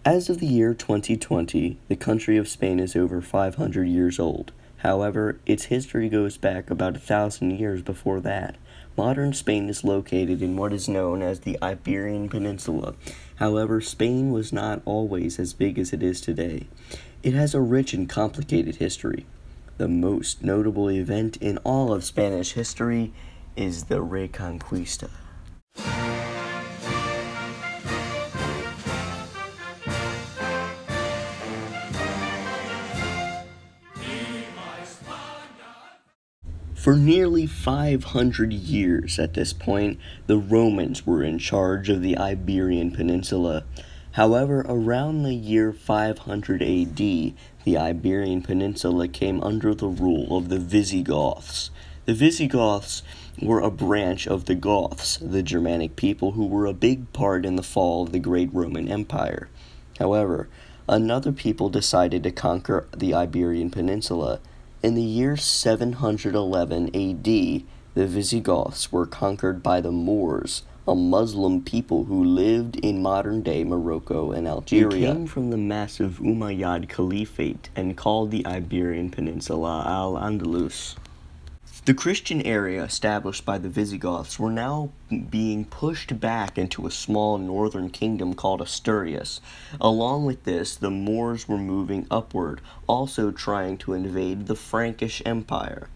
As of the year 2020, the country of Spain is over 500 years old. However, its history goes back about 1,000 years before that. Modern Spain is located in what is known as the Iberian Peninsula. However, Spain was not always as big as it is today. It has a rich and complicated history. The most notable event in all of Spanish history is the Reconquista. For nearly 500 years at this point, the Romans were in charge of the Iberian Peninsula. However, around the year 500 AD, the Iberian Peninsula came under the rule of the Visigoths. The Visigoths were a branch of the Goths, the Germanic people who were a big part in the fall of the great Roman Empire. However, another people decided to conquer the Iberian Peninsula. In the year 711 AD, the Visigoths were conquered by the Moors, a Muslim people who lived in modern-day Morocco and Algeria. They came from the massive Umayyad Caliphate and called the Iberian Peninsula Al-Andalus. The Christian area established by the Visigoths were now being pushed back into a small northern kingdom called Asturias. Along with this, the Moors were moving upward, also trying to invade the Frankish Empire.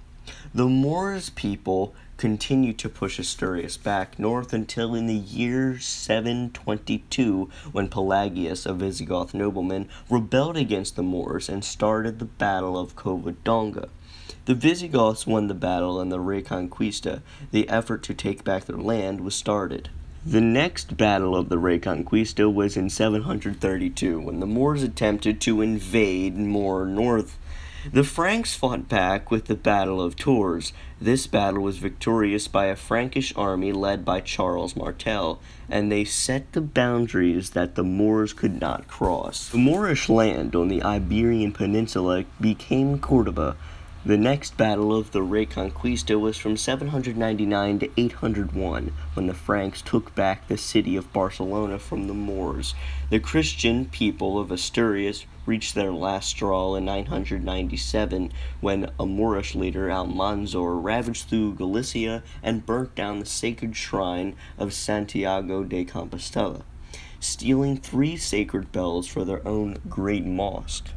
The Moors people continued to push Asturias back north until in the year 722, when Pelagius, a Visigoth nobleman, rebelled against the Moors and started the Battle of Covadonga. The Visigoths won the battle, and the Reconquista, the effort to take back their land, was started. The next battle of the Reconquista was in 732, when the Moors attempted to invade more north. The Franks fought back with the Battle of Tours. This battle was victorious by a Frankish army led by Charles Martel, and they set the boundaries that the Moors could not cross. The Moorish land on the Iberian Peninsula became Cordoba. The next battle of the Reconquista was from 799 to 801, when the Franks took back the city of Barcelona from the Moors. The Christian people of Asturias reached their last straw in 997, when a Moorish leader, Almanzor, ravaged through Galicia and burnt down the sacred shrine of Santiago de Compostela, stealing 3 sacred bells for their own great mosque.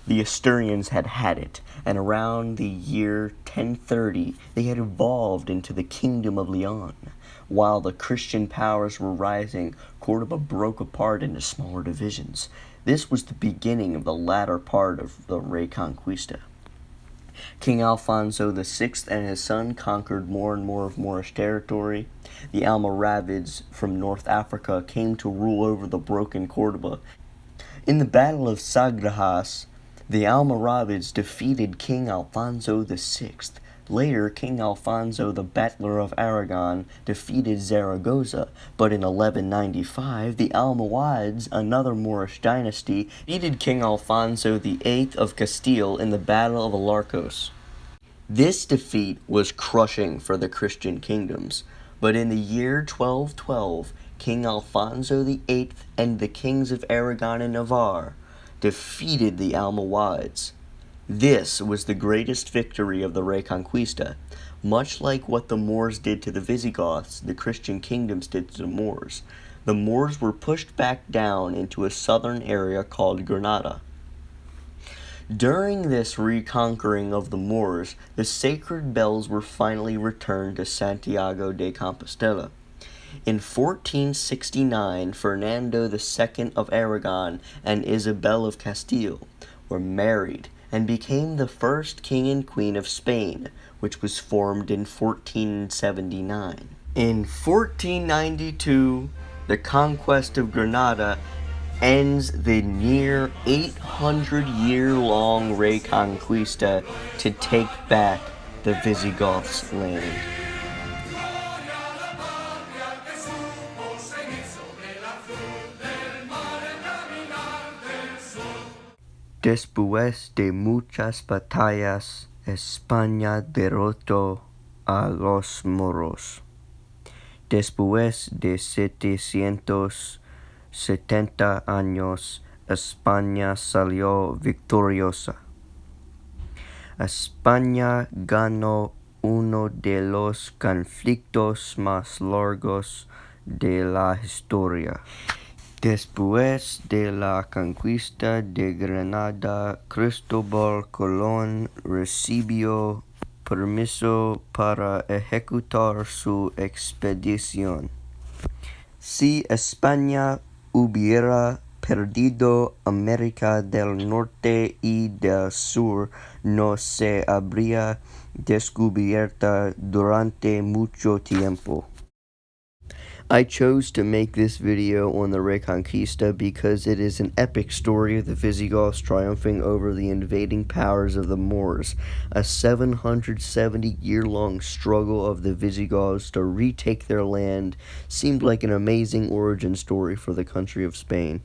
The Asturians had it, and around the year 1030 they had evolved into the Kingdom of Leon. While the Christian powers were rising, Cordoba broke apart into smaller divisions. This was the beginning of the latter part of the Reconquista. King Alfonso VI and his son conquered more and more of Moorish territory. The Almoravids from North Africa came to rule over the broken Cordoba. In the Battle of Sagrajas, the Almoravids defeated King Alfonso VI. Later, King Alfonso the Battler of Aragon defeated Zaragoza, but in 1195, the Almohads, another Moorish dynasty, defeated King Alfonso VIII of Castile in the Battle of Alarcos. This defeat was crushing for the Christian kingdoms, but in the year 1212, King Alfonso VIII and the kings of Aragon and Navarre defeated the Almohads. This was the greatest victory of the Reconquista. Much like what the Moors did to the Visigoths, the Christian kingdoms did to the Moors. The Moors were pushed back down into a southern area called Granada. During this reconquering of the Moors, the sacred bells were finally returned to Santiago de Compostela. In 1469, Fernando II of Aragon and Isabel of Castile were married and became the first king and queen of Spain, which was formed in 1479. In 1492, the conquest of Granada ends the near 800-year-long Reconquista to take back the Visigoths' land. Después de muchas batallas, España derrotó a los moros. Después de 700 70 años, España salió victoriosa. España ganó uno de los conflictos más largos de la historia. Después de la conquista de Granada, Cristóbal Colón recibió permiso para ejecutar su expedición. Si España hubiera perdido América del Norte y del Sur, no se habría descubierta durante mucho tiempo. I chose to make this video on the Reconquista because it is an epic story of the Visigoths triumphing over the invading powers of the Moors, a 770-year-long struggle of the Visigoths to retake their land seemed like an amazing origin story for the country of Spain.